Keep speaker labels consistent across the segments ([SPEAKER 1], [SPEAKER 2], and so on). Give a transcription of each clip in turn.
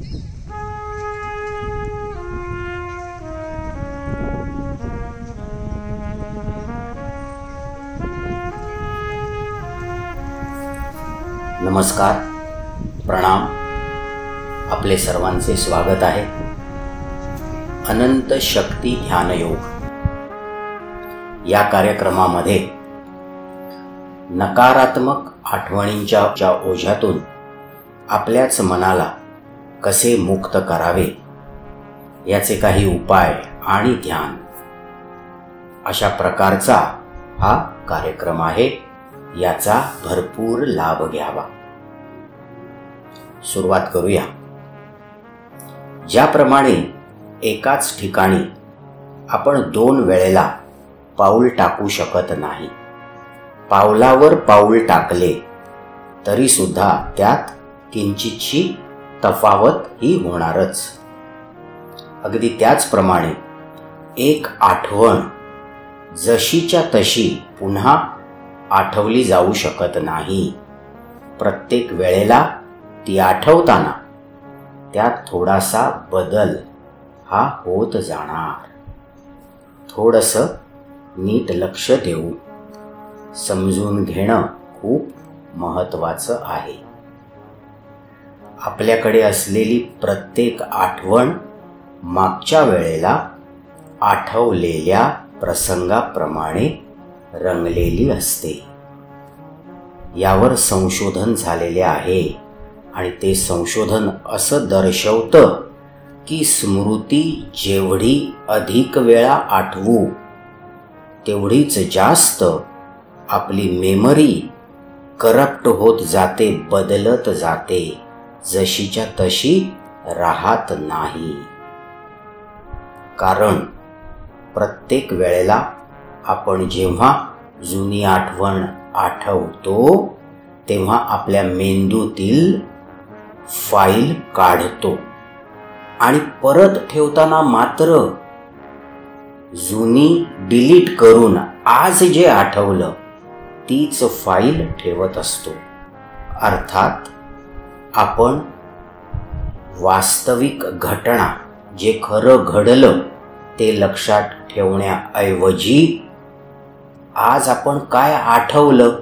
[SPEAKER 1] नमस्कार, प्रणाम. आपले सर्वांचे स्वागत आहे. अनंत शक्ती ध्यान योग या कार्यक्रमामध्ये नकारात्मक आठवणींच्या ओझ्यातून आपल्याच मनाला कसे मुक्त करावे याचे काही उपाय आणि ध्यान अशा प्रकारचा हा कार्यक्रम आहे. याचा भरपूर लाभ घ्यावा. सुरुवात करूया. ज्याप्रमाणे एकाच ठिकाणी आपण 2 वेळेला पाऊल टाकू शकत नाही, पावलावर पाऊल टाकले तरी सुद्धा त्यात किंचितशी तफावत ही होणारच. अगदी त्याचप्रमाणे एक आठवण जशीच्या तशी पुन्हा आठवली जाऊ शकत नाही. प्रत्येक वेळेला ती आठवताना त्यात थोडासा बदल हा होत जाणार. थोडंसं नीट लक्ष देऊ समजून घेणं खूप महत्त्वाचं आहे. आपल्याकडे असलेली प्रत्येक आठवण मागच्या वेळेला आठवलेल्या प्रसंगाप्रमाणे रंगलेली असते. यावर संशोधन झालेले आहे आणि ते संशोधन असं दर्शवतं की स्मृती जेवढी अधिक वेळा आठवू तेवढीच जास्त आपली मेमरी करप्ट होत जाते, बदलत जाते, जशीच्या तशी राहत नाही. कारण प्रत्येक वेळेला आपण जेव्हा जुनी आठवण आठवतो तेव्हा आपल्या मेंदूतील फाईल काढतो आणि परत ठेवताना मात्र जुनी डिलीट करून आज जे आठवलं तीच फाईल ठेवत असतो. अर्थात आपण वास्तविक घटना, जे खरं घडलं ते लक्षात ठेवण्याऐवजी आज आपण काय आठवलं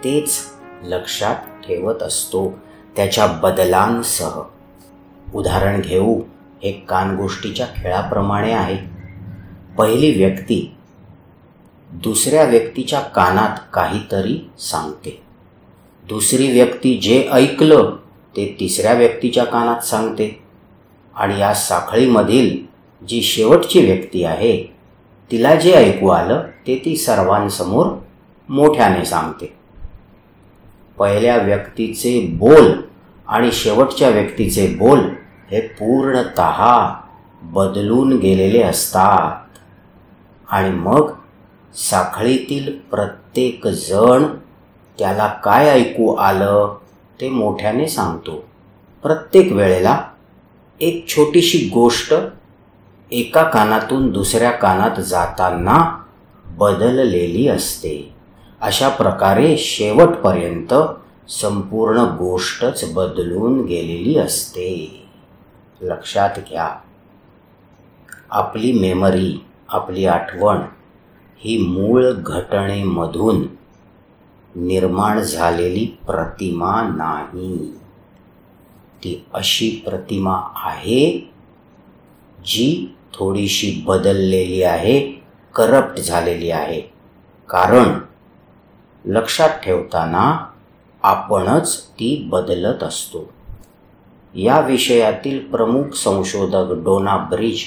[SPEAKER 1] तेच लक्षात ठेवत असतो, त्याच्या बदलांसह. उदाहरण घेऊ. हे कानगोष्टीच्या खेळाप्रमाणे आहे. पहिली व्यक्ती दुसऱ्या व्यक्तीच्या कानात काहीतरी सांगते. दुसरी व्यक्ती जे ऐकलं ते तिसऱ्या व्यक्तीच्या कानात सांगते आणि या साखळीमधील जी शेवटची व्यक्ती आहे तिला जे ऐकू आलं ते ती सर्वांसमोर मोठ्याने सांगते. पहिल्या व्यक्तीचे बोल आणि शेवटच्या व्यक्तीचे बोल हे पूर्णतः बदलून गेलेले असतात आणि मग साखळीतील प्रत्येक जण त्याला काय ऐकू आलं ते मोठ्याने सांगतो. प्रत्येक वेळेला एक छोटीशी गोष्ट एका कानातून दुसऱ्या कानात जाताना बदललेली असते. अशा प्रकारे शेवटपर्यंत संपूर्ण गोष्टच बदलून गेलेली असते. लक्षात घ्या, आपली मेमरी, आपली आठवण ही मूळ घटनेमधून निर्माण झालेली प्रतिमा नाही. ती अशी प्रतिमा आहे जी थोडीशी बदललेली आहे, करप्ट झालेली आहे. कारण लक्षात ठेवताना आपणच ती बदलत असतो. या विषयातील प्रमुख संशोधक डोना ब्रिज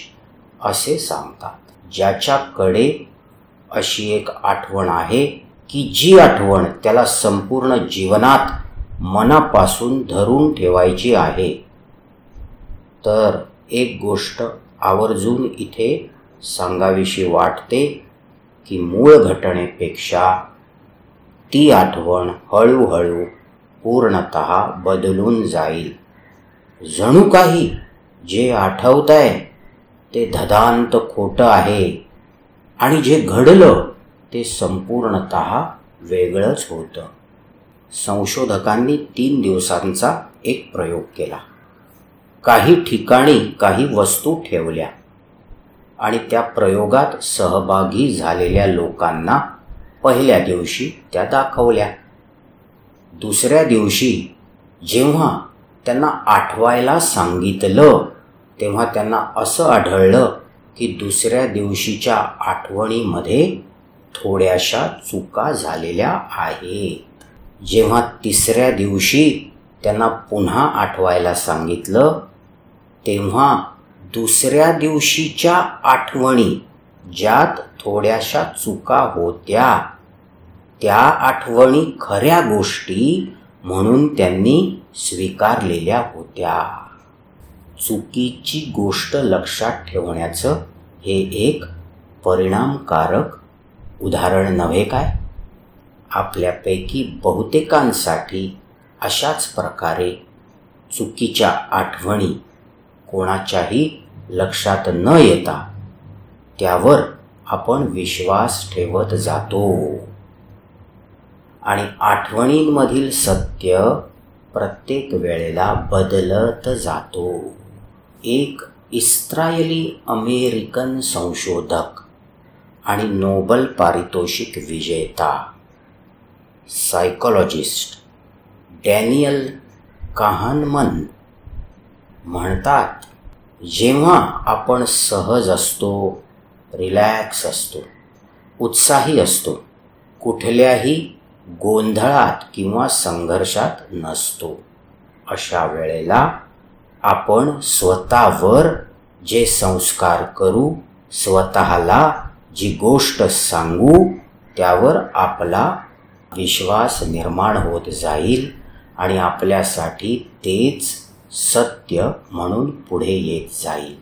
[SPEAKER 1] असे सांगतात, ज्याच्याकडे अशी एक आठवण आहे की जी आठवण त्याला संपूर्ण जीवनात मनापासून धरून ठेवायची आहे, तर एक गोष्ट आवर्जून इथे सांगावीशी वाटते की मूळ घटनेपेक्षा ती आठवण हळूहळू पूर्णतः बदलून जाईल. जणू काही जे आठवतंय ते धदांत खोटं आहे आणि जे घडलं ते संपूर्णतः वेगळंच होतं. संशोधकांनी 3 दिवसांचा एक प्रयोग केला. काही ठिकाणी काही वस्तू ठेवल्या आणि त्या प्रयोगात सहभागी झालेल्या लोकांना पहिल्या दिवशी त्या दाखवल्या. दुसऱ्या दिवशी जेव्हा त्यांना आठवायला सांगितलं तेव्हा त्यांना असं आढळलं की दुसऱ्या दिवशीच्या आठवणीमध्ये थोड्याशा चुका झालेल्या आहेत. जेव्हा तिसऱ्या दिवशी त्यांना पुन्हा आठवायला सांगितलं तेव्हा दुसऱ्या दिवशीच्या आठवणी ज्यात थोड्याशा चुका होत्या त्या आठवणी खऱ्या गोष्टी म्हणून त्यांनी स्वीकारलेल्या होत्या. चुकीची गोष्ट लक्षात ठेवण्याचं हे एक परिणामकारक उदाहरण नव्हे काय? आपल्यापैकी बहुतेकांसाठी अशाच प्रकारे चुकीच्या आठवणी कोणाच्याही लक्षात न येता त्यावर आपण विश्वास ठेवत जातो आणि आठवणींमधील सत्य प्रत्येक वेळेला बदलत जातो. एक इस्रायली अमेरिकन संशोधक आणि नोबेल पारितोषिक विजेता सायकोलॉजिस्ट डॅनियल काहनमन म्हणतात, जेव्हा आपण सहज असतो, रिलॅक्स असतो, उत्साही असतो, कुठल्याही गोंधळात किंवा संघर्षात नसतो, अशा वेळेला आपण स्वतःवर जे संस्कार करू, स्वतःला जी गोष्ट सांगू त्यावर आपला विश्वास निर्माण होत जाईल आणि आपल्यासाठी तेच सत्य म्हणून पुढे येत जाईल.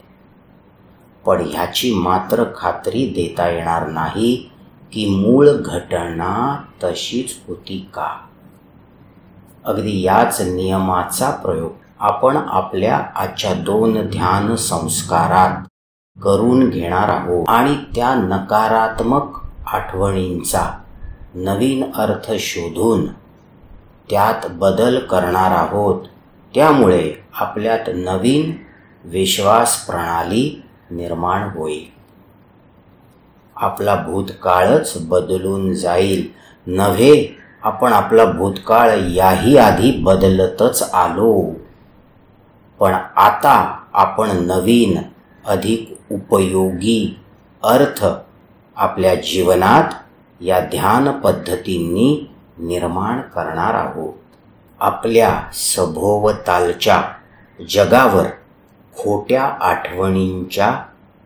[SPEAKER 1] पण ह्याची मात्र खात्री देता येणार नाही की मूळ घटना तशीच होती का. अगदी याच नियमाचा प्रयोग आपण आपल्या आजच्या 2 ध्यान संस्कारात करून घेणार आहोत आणि त्या नकारात्मक आठवणींचा नवीन अर्थ शोधून त्यात बदल करणार आहोत. त्यामुळे आपल्यात नवीन विश्वास प्रणाली निर्माण होईल. आपला भूतकाळच बदलून जाईल नव्हे, आपण आपला भूतकाळ याही आधी बदलतच आलो. पण आता आपण नवीन अधिक उपयोगी अर्थ आपल्या जीवनात या ध्यान पद्धतींनी निर्माण करणार आहोत. आपल्या सभोवतालच्या जगावर खोट्या आठवणींच्या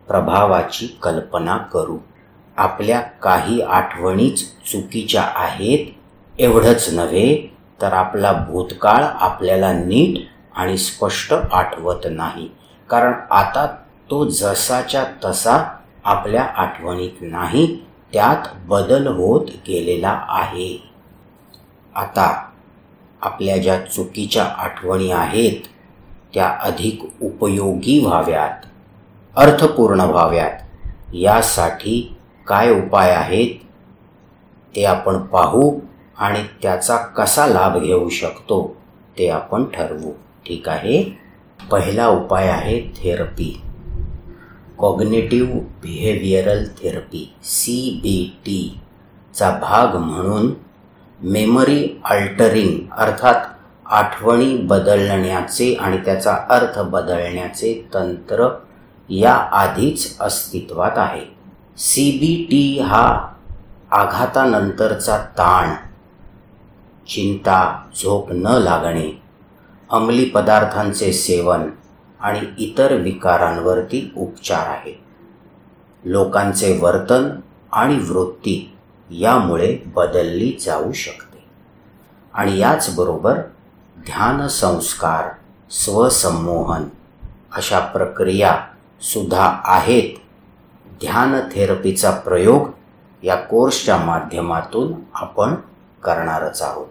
[SPEAKER 1] प्रभावाची कल्पना करू. आपल्या काही आठवणीच चुकीच्या आहेत एवढंच नव्हे तर आपला भूतकाळ आपल्याला नीट आणि स्पष्ट आठवत नाही, कारण आता तो जसाच्या तसा आपल्या आठवणीत नाही, त्यात बदल होत गेलेला आहे. आता आपल्या ज्या चुकीच्या आठवणी आहेत त्या अधिक उपयोगी व्हाव्यात, अर्थपूर्ण व्हाव्यात, यासाठी काय उपाय आहेत ते आपण पाहू आणि त्याचा कसा लाभ घेऊ शकतो ते आपण ठरवू. ठीक आहे. पहिला उपाय आहे therapy, cognitive behavioural therapy CBT चा भाग म्हणून मेमरी अल्टरिंग अर्थात आठवणी बदलण्याचे आणि त्याचा अर्थ बदलण्याचे तंत्र या आधीच अस्तित्वात आहे. CBT हा आघातानंतरचा ताण, चिंता, झोप न लागणे, अंमली पदार्थांचे सेवन आणि इतर विकारांवरती उपचार आहे. लोकांचे वर्तन आणि वृत्ती यामुळे बदलली जाऊ शकते आणि याचबरोबर ध्यान संस्कार, स्वसंमोहन अशा प्रक्रिया सुद्धा आहेत. ध्यान थेरपीचा प्रयोग या कोर्सच्या माध्यमातून आपण करणारच आहोत.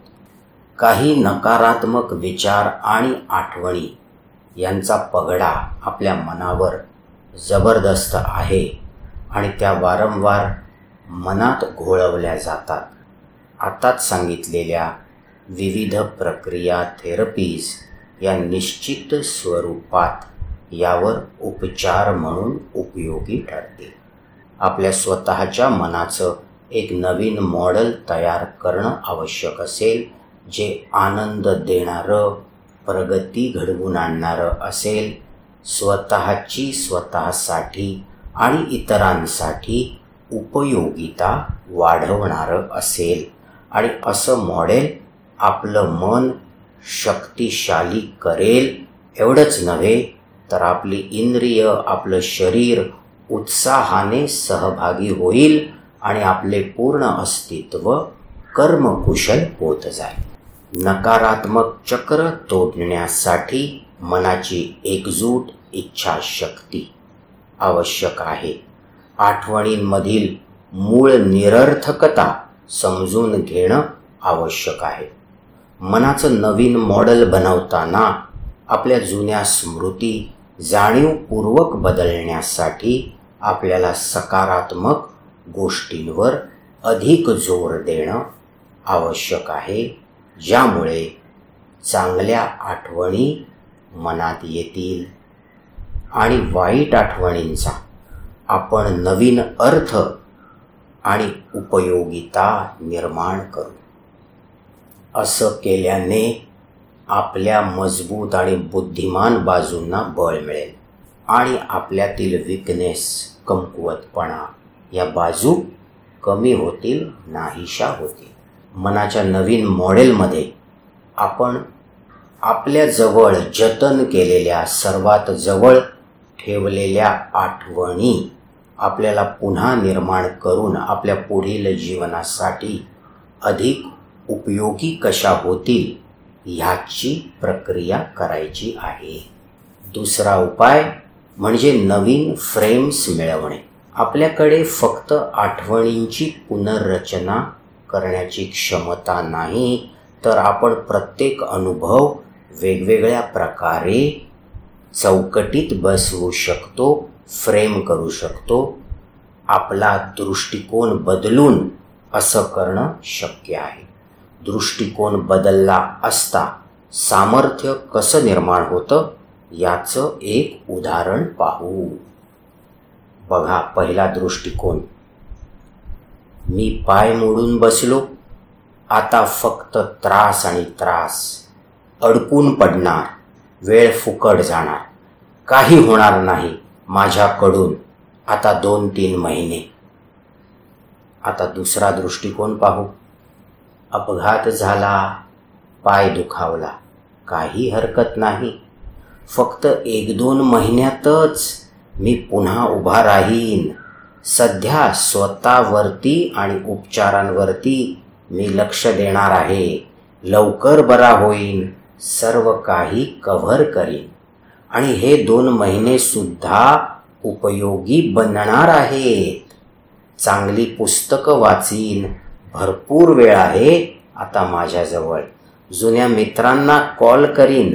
[SPEAKER 1] काही नकारात्मक विचार आणि आठवणी यांचा पगडा आपल्या मनावर जबरदस्त आहे आणि त्या वारंवार मनात घोळवल्या जातात. आताच सांगितलेल्या विविध प्रक्रिया, थेरपीज या निश्चित स्वरूपात यावर उपचार म्हणून उपयोगी ठरते. आपल्या स्वतःच्या मनाचं एक नवीन मॉडेल तयार करणं आवश्यक असेल, जे आनंद देणारं, प्रगती घडवून आणणारं असेल, स्वतःची स्वतःसाठी आणि इतरांसाठी उपयोगिता वाढवणारं असेल. आणि असं मॉडेल आपलं मन शक्तिशाली करेल. एवढंच नव्हे तर आपली इंद्रिय, आपलं शरीर उत्साहाने सहभागी होईल आणि आपले पूर्ण अस्तित्व कर्मकुशल होत जाईल. नकारात्मक चक्र तोडण्यासाठी मनाची एकजूट इच्छाशक्ती आवश्यक आहे. आठवणींमधील मूळ निरर्थकता समजून घेणं आवश्यक आहे. मनाचं नवीन मॉडेल बनवताना आपल्या जुन्या स्मृती जाणीवपूर्वक बदलण्यासाठी आपल्याला सकारात्मक गोष्टींवर अधिक जोर देणं आवश्यक आहे, ज्यामुळे चांगल्या आठवणी मनात येतील आणि वाईट आठवणींचा आपण नवीन अर्थ आणि उपयोगिता निर्माण करू. असं केल्याने आपल्या मजबूत आणि बुद्धिमान बाजूंना बळ मिळेल आणि आपल्यातील वीकनेस, कमकुवतपणा या बाजू कमी होतील, नाहीशा होतील. मनाच्या नवीन मॉडेलमध्ये आपण आपल्या जवळ जतन केलेल्या, सर्वात जवळ ठेवलेल्या आठवणी आपल्याला पुन्हा निर्माण करून आपल्या पुढील जीवनासाठी अधिक उपयोगी कशा होतील ह्याची प्रक्रिया करायची आहे. दुसरा उपाय म्हणजे नवीन फ्रेम्स मिळवणे. आपल्याकडे फक्त आठवणींची पुनर्रचना करण्याची क्षमता नाही, तर आपण प्रत्येक अनुभव वेगवेगळ्या प्रकारे चौकटीत बसवू शकतो, फ्रेम करू शकतो. आपला दृष्टिकोन बदलून असं करणं शक्य आहे. दृष्टिकोन बदलला असता सामर्थ्य कसं निर्माण होतं याचं एक उदाहरण पाहू. बघा, पहिला दृष्टिकोन. मी पाय मोडून बसलो, आता फक्त त्रास आणि त्रास. अडकून पडणार, वेळ फुकट जाणार, काही होणार नाही माझ्याकडून आता 2-3 महिने. आता दुसरा दृष्टिकोन पाहू. अपघात झाला, पाय दुखावला, काही हरकत नाही, फक्त 1-2 महिन्यातच मी पुन्हा उभा राहीन. सध्या स्वतःवरती आणि उपचारांवरती मी लक्ष देणार आहे. लवकर बरा होईन, सर्व काही कव्हर करीन आणि हे 2 महिने सुद्धा उपयोगी बनणार आहेत. चांगली पुस्तकं वाचीन, भरपूर वेळ आहे आता माझ्याजवळ. जुन्या मित्रांना कॉल करीन,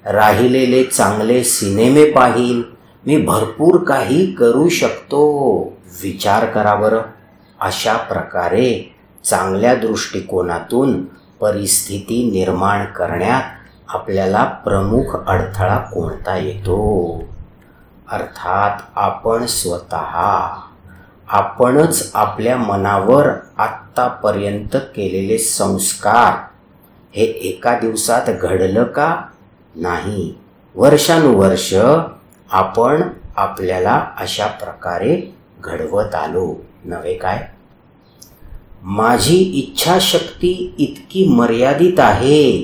[SPEAKER 1] राहिलेले चांगले सिनेमे पाहीन. मी भरपूर काही करू शकतो. विचार करा बरं, अशा प्रकारे चांगल्या दृष्टिकोनातून परिस्थिती निर्माण करण्यात आपल्याला प्रमुख अडथळा कोणता येतो? अर्थात आपण स्वतः. आपणच आपल्या मनावर आत्तापर्यंत केलेले संस्कार. हे एका दिवसात घडलं का? नाही, वर्षानुवर्ष आपण आपल्याला अशा प्रकारे घडवत आलो, नव्हे काय? माझी इच्छाशक्ती इतकी मर्यादित आहे.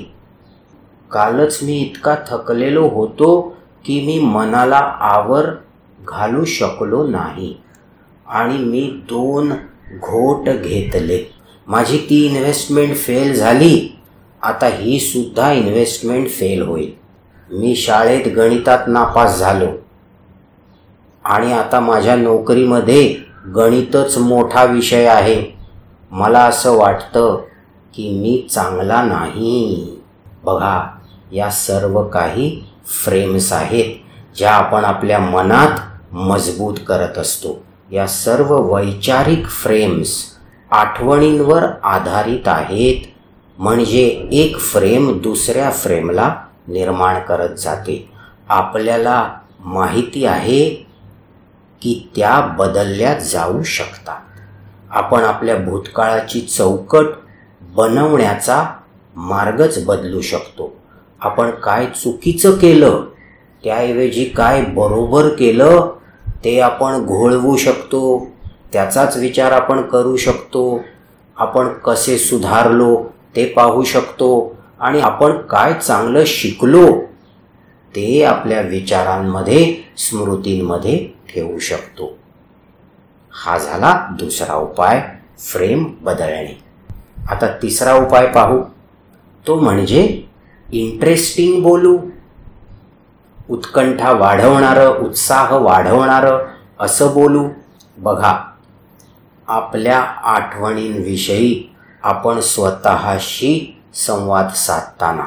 [SPEAKER 1] कालच मी इतका थकलेलो होतो की मी मनाला आवर घालू शकलो नाही आणि मी 2 घोट घेतले. माझी ती इन्व्हेस्टमेंट फेल झाली. आता ही सुद्धा इन्व्हेस्टमेंट फेल होईल. मी शाळेत गणितात नापास झालो आणि आता माझ्या नोकरीमध्ये गणितच मोठा विषय आहे. मला असं वाटतं की मी चांगला नाही. बघा, या सर्व काही फ्रेम्स आहेत ज्या आपण आपल्या मनात मजबूत करत असतो. या सर्व वैचारिक फ्रेम्स आठवणींवर आधारित आहेत. म्हणजे एक फ्रेम दुसऱ्या फ्रेमला निर्माण करत जाते. आपल्याला माहिती आहे की त्या बदलल्या जाऊ शकतात. आपण आपल्या भूतकाळाची चौकट बनवण्याचा मार्गच बदलू शकतो. आपण काय चुकीचं केलं त्याऐवजी काय बरोबर केलं ते आपण घोळवू शकतो. त्याचाच विचार आपण करू शकतो. आपण कसे सुधारलो ते पाहू शकतो आणि आपण काय चांगलं शिकलो ते आपल्या विचारांमध्ये, स्मृतींमध्ये ठेवू शकतो. हा झाला दुसरा उपाय, फ्रेम बदलणे. आता तिसरा उपाय पाहू, तो म्हणजे इंटरेस्टिंग बोलू. उत्कंठा वाढवणारं, उत्साह वाढवणारं असं बोलू. बघा, आपल्या आठवणींविषयी आपण स्वतःशी संवाद साधताना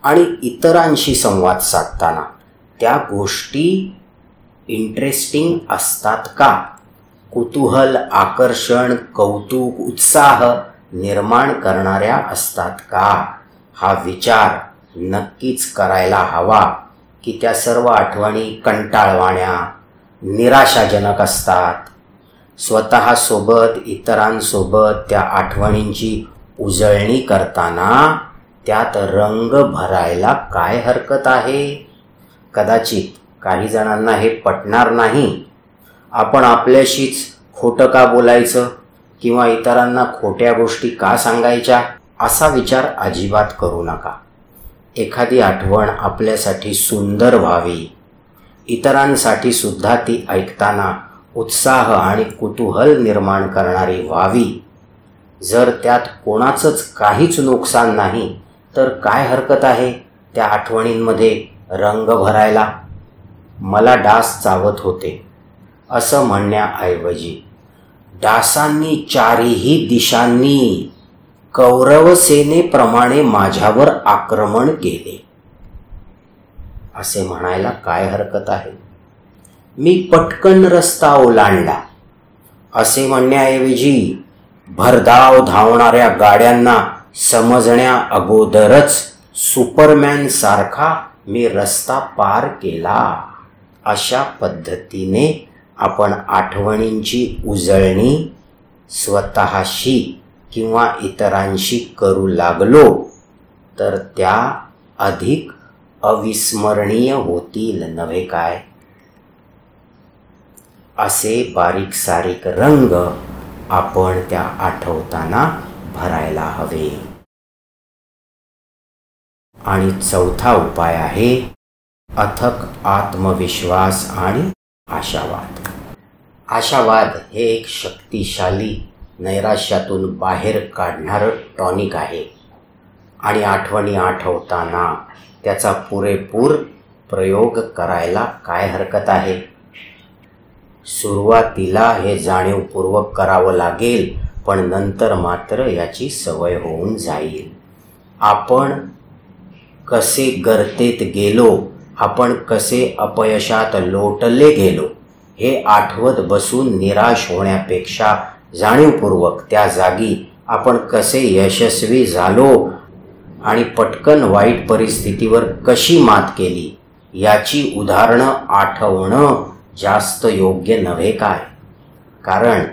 [SPEAKER 1] आणि इतरांशी संवाद साधताना त्या गोष्टी इंटरेस्टिंग असतात का? कुतूहल, आकर्षण, कौतुक, उत्साह निर्माण करणाऱ्या असतात का? हा विचार नक्कीच करायला हवा की त्या सर्व आठवणी कंटाळवाण्या, निराशाजनक असतात. स्वतःसोबत, इतरांसोबत त्या आठवणींची उजळणी करताना त्यात रंग भरायला काय हरकत आहे? कदाचित काही जणांना हे पटणार नाही. आपण आपल्याशीच खोटं का बोलायचं किंवा इतरांना खोट्या गोष्टी का सांगायच्या असा विचार अजिबात करू नका. एखादी आठवण आपल्यासाठी सुंदर व्हावी, इतरांसाठी सुद्धा ती ऐकताना उत्साह आणि कुतूहल निर्माण करणारी व्हावी. जर त्यात कोणाचंच काहीच नुकसान नाही तर काय हरकत आहे त्या आठवणींमध्ये रंग भरायला? मला डास चावत होते असं म्हणण्याऐवजी डासांनी चारीही दिशांनी कौरव सेनेप्रमाणे माझ्यावर आक्रमण केले असे म्हणायला काय हरकत आहे? मी पटकन रस्ता ओलांडला असे म्हणण्याऐवजी भरधाव धावणाऱ्या गाड्यांना समजण्या अगोदरच सुपरमॅन सारखा मी रस्ता पार केला. अशा पद्धतीने आपण आठवणींची उजळणी स्वतःशी किंवा इतरांशी करू लागलो तर त्या अधिक अविस्मरणीय होतील नव्हे काय? असे बारीक सारीक रंग आपण त्या आठवताना भरायला हवे. आणि चौथा उपाय आहे अथक आत्मविश्वास आणि आशावाद. आशावाद हे एक शक्तिशाली, नैराश्यातून बाहेर काढणारं टॉनिक आहे आणि आठवणी आठवताना त्याचा पुरेपूर प्रयोग करायला काय हरकत आहे? सुरुवातीला हे जाणीवपूर्वक करावं लागेल, पण नंतर मात्र याची सवय होऊन जाईल. आपण कसे गर्तेत गेलो, आपण कसे अपयशात लोटले गेलो हे आठवत बसून निराश होण्यापेक्षा जाणीवपूर्वक त्या जागी आपण कसे यशस्वी झालो आणि पटकन वाईट परिस्थितीवर कशी मात केली याची उदाहरणं आठवणं जास्त योग्य नव्हे काय? कारण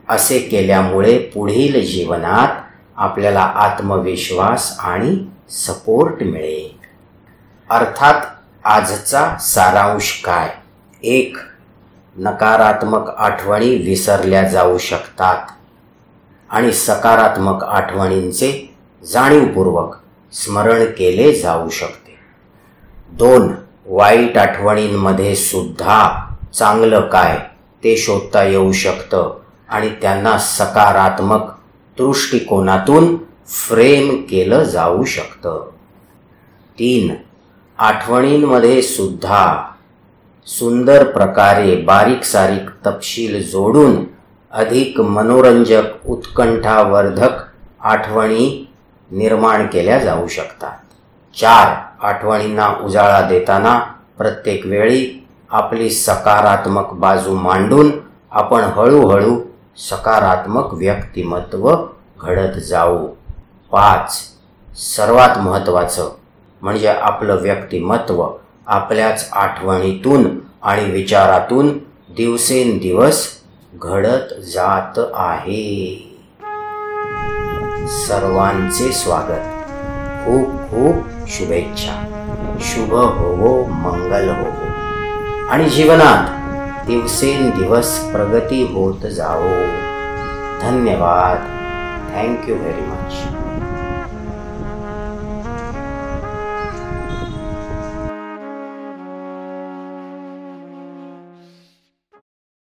[SPEAKER 1] असे केल्यामुळे पुढील जीवनात आपल्याला आत्मविश्वास आणि सपोर्ट मिळेल. अर्थात आजचा सारांश काय? 1. नकारात्मक आठवणी विसरल्या जाऊ शकतात आणि सकारात्मक आठवणींचे जाणीवपूर्वक स्मरण केले जाऊ शकते. 2. वाईट आठवणींमध्ये सुद्धा चांगलं काय ते शोधता येऊ शकतं आणि त्यांना सकारात्मक दृष्टिकोनातून फ्रेम केलं जाऊ शकतं. 3. आठवणींमध्ये सुद्धा सुंदर प्रकारे बारीक सारीक तपशील जोडून अधिक मनोरंजक, उत्कंठावर्धक आठवणी निर्माण केल्या जाऊ शकतात. 4. आठवणींना उजाळा देताना प्रत्येक वेळी आपली सकारात्मक बाजू मांडून आपण हळूहळू सकारात्मक व्यक्तिमत्व घडत जाऊ. 5. सर्वात महत्त्वाचं म्हणजे आपलं व्यक्तिमत्व आपल्याच आठवणीतून आणि विचारातून दिवसेंदिवस घडत जात आहे. सर्वांचे स्वागत. खूप खूप शुभेच्छा. शुभ होवो, मंगल होवो आणि जीवनात दिवसेंदिवस प्रगती होत जावो. धन्यवाद. Thank you very much.